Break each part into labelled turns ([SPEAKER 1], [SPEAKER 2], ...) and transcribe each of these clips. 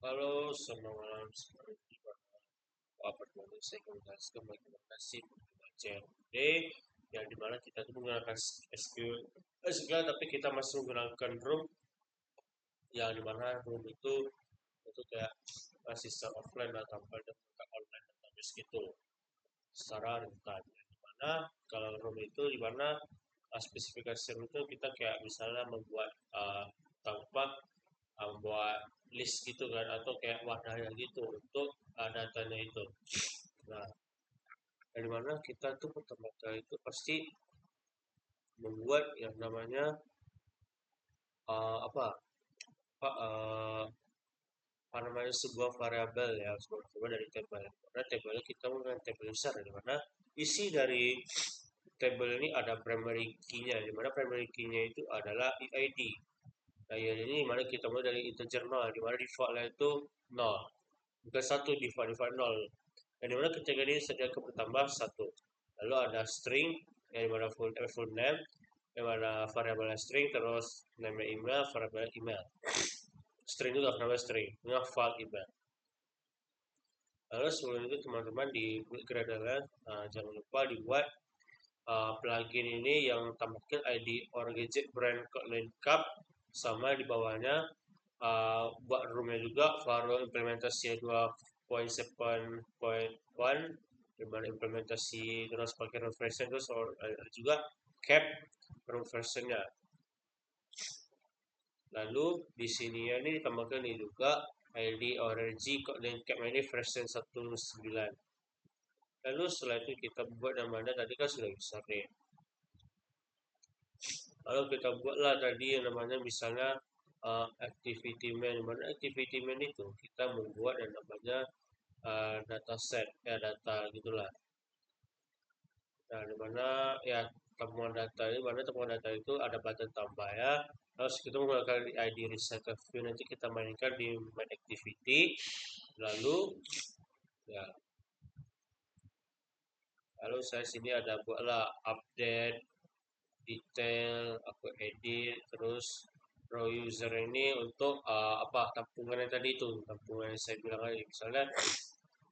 [SPEAKER 1] Halo, selamat malam. Seperti pertemuan saya komunikasikan bagaimana sih menggunakan CRD yang dimana kita tuh menggunakan SQL tapi kita masih menggunakan room yang dimana room itu kayak sistem offline atau online database gitu secara rentan. Yang dimana kalau room itu dimana spesifikasi room itu kita kayak misalnya membuat tempat buat list gitu kan atau kayak wadahnya gitu untuk datanya itu. Nah, dari mana kita tuh pertama kali itu pasti membuat yang namanya apa apa namanya sebuah variabel ya sebuah dari tabel. Karena tabelnya kita menggunakan tabel besar di mana isi dari tabel ini ada primary key-nya, di mana primary key-nya itu adalah EID. Nah, EID ini di mana kita mulai dari integer 0, di mana default-nya itu 0. Bukan satu default 0. Yang dimana ketika ini sediakan bertambah satu. Lalu ada string yang dimana full name, yang mana variabel string, terus name email, variabel email. String itu variabel string, ini file email. Lalu sebelum itu teman-teman di Gradle jangan lupa dibuat plugin ini yang tambahkan ID or gadget brand lengkap sama di bawahnya buat roomnya juga variable implementasi 2.7.1 dimana implementasi terus pakai room version terus juga cap room versionnya. Lalu di sini ya ini ditambahkan ini juga ID ORG dan cap ini version 19. Lalu setelah itu kita buat namanya tadi kan sudah bisa nih. Lalu kita buatlah tadi yang namanya misalnya activity man. Mana activity man itu kita membuat yang namanya data set ya data gitulah. Nah, di mana ya temuan data ini mana temuan data itu ada button tambah ya. Terus kita menggunakan ID reset view nanti kita mainkan di main activity. Lalu ya lalu saya sini ada buatlah update detail aku edit terus row user ini untuk apa tampungan yang tadi itu tampungan yang saya bilang tadi misalnya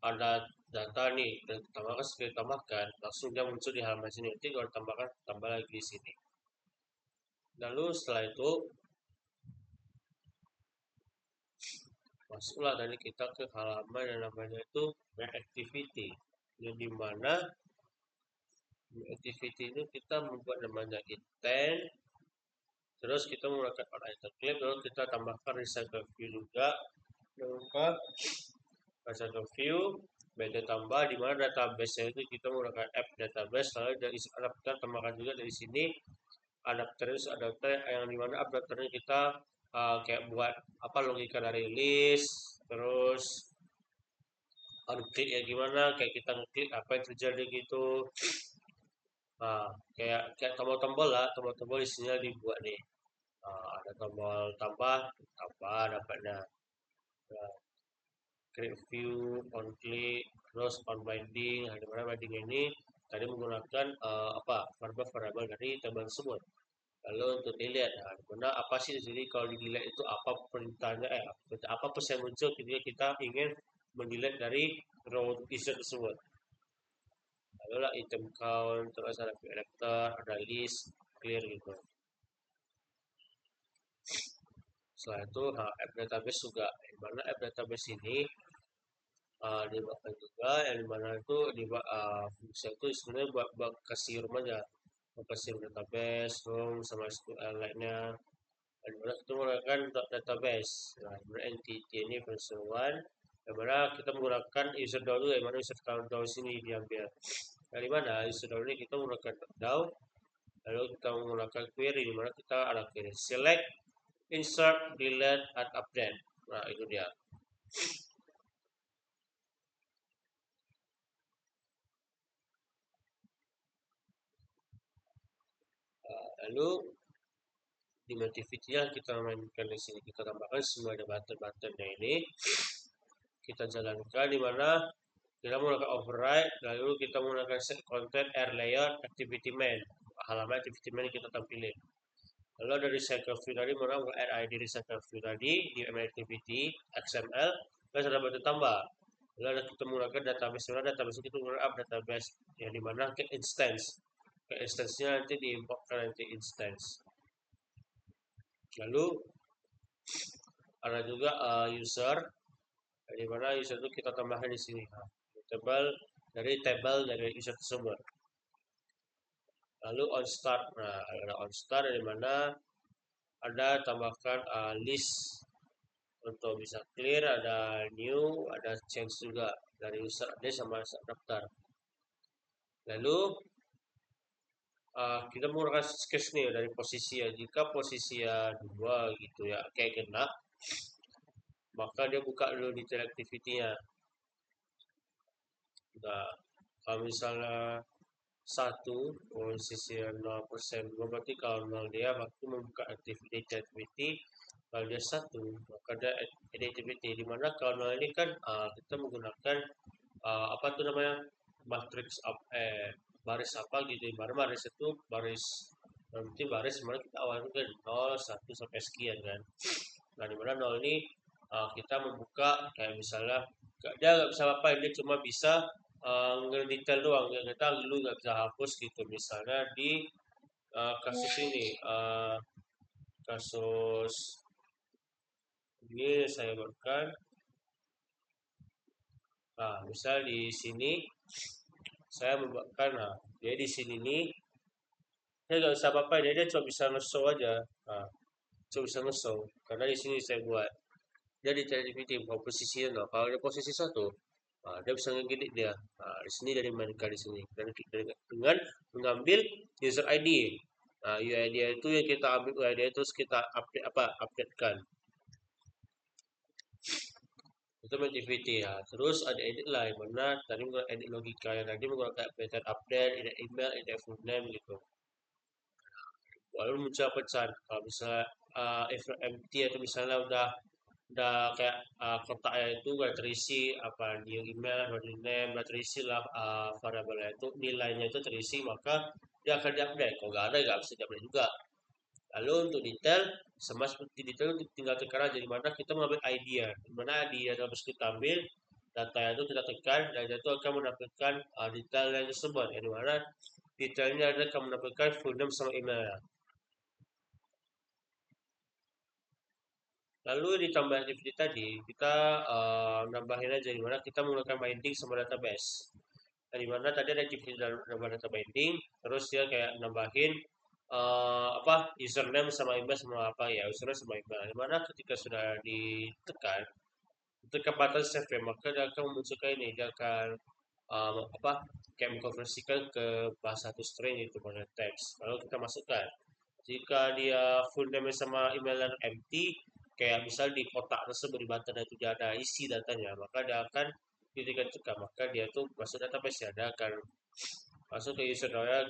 [SPEAKER 1] ada data nih dan tambahkan sekali tambahkan langsung dia muncul di halaman sini nanti kalau tambahkan tambah lagi di sini lalu setelah itu masuklah tadi kita ke halaman yang namanya itu main activity yang dimana main activity itu kita membuat namanya intent. Terus kita menggunakan on item clip, lalu kita tambahkan recycle view juga. Menggunakan recycle view, beda tambah di mana database itu kita menggunakan app database, lalu dari isi adapter tambahkan juga dari sini adapter yang dimana adapternya kita kayak buat apa logika dari list, terus unclick ya gimana, kayak kita ngeklik apa yang terjadi gitu. Nah, kayak tombol-tombol lah, tombol-tombol isinya dibuat nih. Ada tombol tambah, tambah dapatnya. Nah, create view, on click, terus on binding. Nah, dimana binding ini tadi menggunakan apa variabel dari tabel tersebut. Lalu untuk dilihat, nah, dimana apa sih jadi kalau dilihat itu apa perintahnya, apa pesan muncul ketika kita ingin mendelete dari row user tersebut. Lalu lah item count, terus ada character, ada list, clear gitu. Setelah itu app database juga, di mana app database ini dibuatkan juga yang dimana itu fungsi itu sebenarnya buat kasih room aja, buat kasih database, room sama SQL lainnya. Dan dimana kita menggunakan database, nah dimana entity ini version 1, yang mana kita menggunakan user DAO dulu, yang mana user DAO sini diambil. Dari mana user DAO ini kita menggunakan DAO, lalu kita menggunakan query, di mana kita ada query select, insert, delete, add, update. Nah itu dia. Lalu di activity yang kita mainkan di sini kita tambahkan semua ada button-buttonnya ini kita jalankan di mana kita menggunakan override lalu kita menggunakan set content air layer activity main halaman activity main kita tampilin Lalu ada recycle view tadi, orang add ID recycle view tadi di activity XML, terus ada button tambah. Lalu ada kita menggunakan database, database itu up database yang dimana ke instance. Ke instance-nya nanti diimport nanti instance. Lalu ada juga user, di mana user itu kita tambahkan di sini. Table dari user tersebut. Lalu on start, nah ada on start di mana ada tambahkan list untuk bisa clear, ada new, ada change juga dari user ada sama daftar. Lalu kita menggunakan sketch nih dari posisi ya. Jika posisi ya 2 gitu ya kayak kena, maka dia buka dulu detail activity-nya. Nah, kalau misalnya 1 posisi 0%, berarti kalau 0 dia waktu membuka activity. Kalau dia 1 maka ada activity, di mana kalau 0 ini kan kita menggunakan apa tuh namanya matrix baris apa gitu, baris itu baris nanti baris mana kita awalnya kan 0 1 sampai sekian kan. Nah di mana 0 ini kita membuka kayak misalnya dia nggak bisa apa, dia cuma bisa ngedetail doang, kita dulu nggak bisa hapus gitu. Misalnya di kasus ini kasus ini saya buatkan. Nah misal di sini saya membuatkan, nah dia di sini nih dia nggak bisa apa-apa, dia cuma bisa nge-show aja. Nah, cuma bisa nge-show karena di sini saya buat dia di activity mau posisinya. Nah, kalau dia posisi 1, dia bisa ngedit dia. Nah, di sini dari mainkan di sini dan dengan mengambil user ID. Nah, UID itu yang kita ambil UID terus kita updatekan. Itu activity ya. Terus ada edit lain mana tadi menggunakan edit logika, yang tadi menggunakan update, edit email, edit full name gitu. Lalu muncul pesan kalau misalnya if empty atau misalnya udah kayak kotaknya itu udah terisi apa new email, body name, udah terisi lah variabelnya itu nilainya itu terisi, maka dia akan diupdate. Kalau nggak ada nggak bisa diupdate juga. Lalu untuk detail, sama seperti detail tinggal tekan aja di mana kita mengambil ID ya, di mana ID yang harus kita ambil data itu kita tekan dan itu akan mendapatkan detail yang tersebut ya, di mana detailnya ada akan mendapatkan full name sama email. Lalu ditambah activity tadi, kita nambahin aja di mana kita menggunakan binding sama database. Nah, di mana tadi ada activity dalam data binding, terus dia kayak nambahin apa username sama email sama apa ya, username sama email. Di mana ketika sudah ditekan, tekan button save ya, maka dia akan memunculkan ini, dia akan apa kayak mengkonversikan ke bahasa satu string itu pada teks. Lalu kita masukkan. Jika dia full name sama email yang empty, kayak misal di kotak tersebut di button itu dia ada isi datanya, maka dia akan ketika tekan maka dia tuh masuk database ya, dia akan masuk ke user saya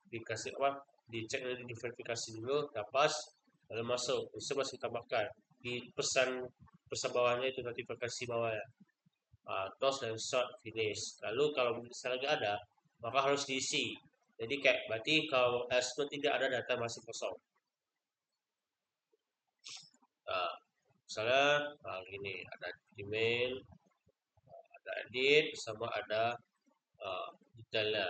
[SPEAKER 1] dikasih apa, dicek dan diverifikasi dulu, dapat lalu masuk, bisa masih tambahkan di pesan pesan bawahnya itu notifikasi bawahnya toast dan short finish. Lalu kalau misalnya nggak ada maka harus diisi, jadi kayak berarti kalau else itu tidak ada, data masih kosong. Nah, misalnya gini ada email, ada edit sama ada detailnya.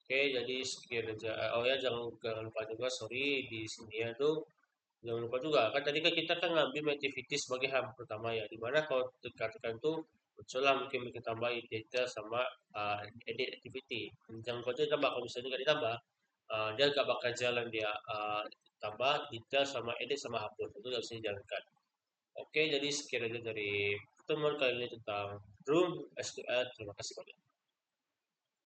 [SPEAKER 1] Oke, jadi sekian aja. Oh ya, jangan lupa juga, sorry di sini ya tuh, jangan lupa juga kan tadi kan kita kan ngambil activity sebagai hub pertama ya, dimana kalau tekan tuh muncullah mungkin kita tambahin detail sama edit activity. Jangan lupa juga tambah, kalau misalnya nggak ditambah dia nggak bakal jalan, dia tambah detail sama edit sama hapus itu nggak bisa dijalankan. Oke, jadi sekian aja dari pertemuan kali ini tentang Room SQL. Terima kasih banyak.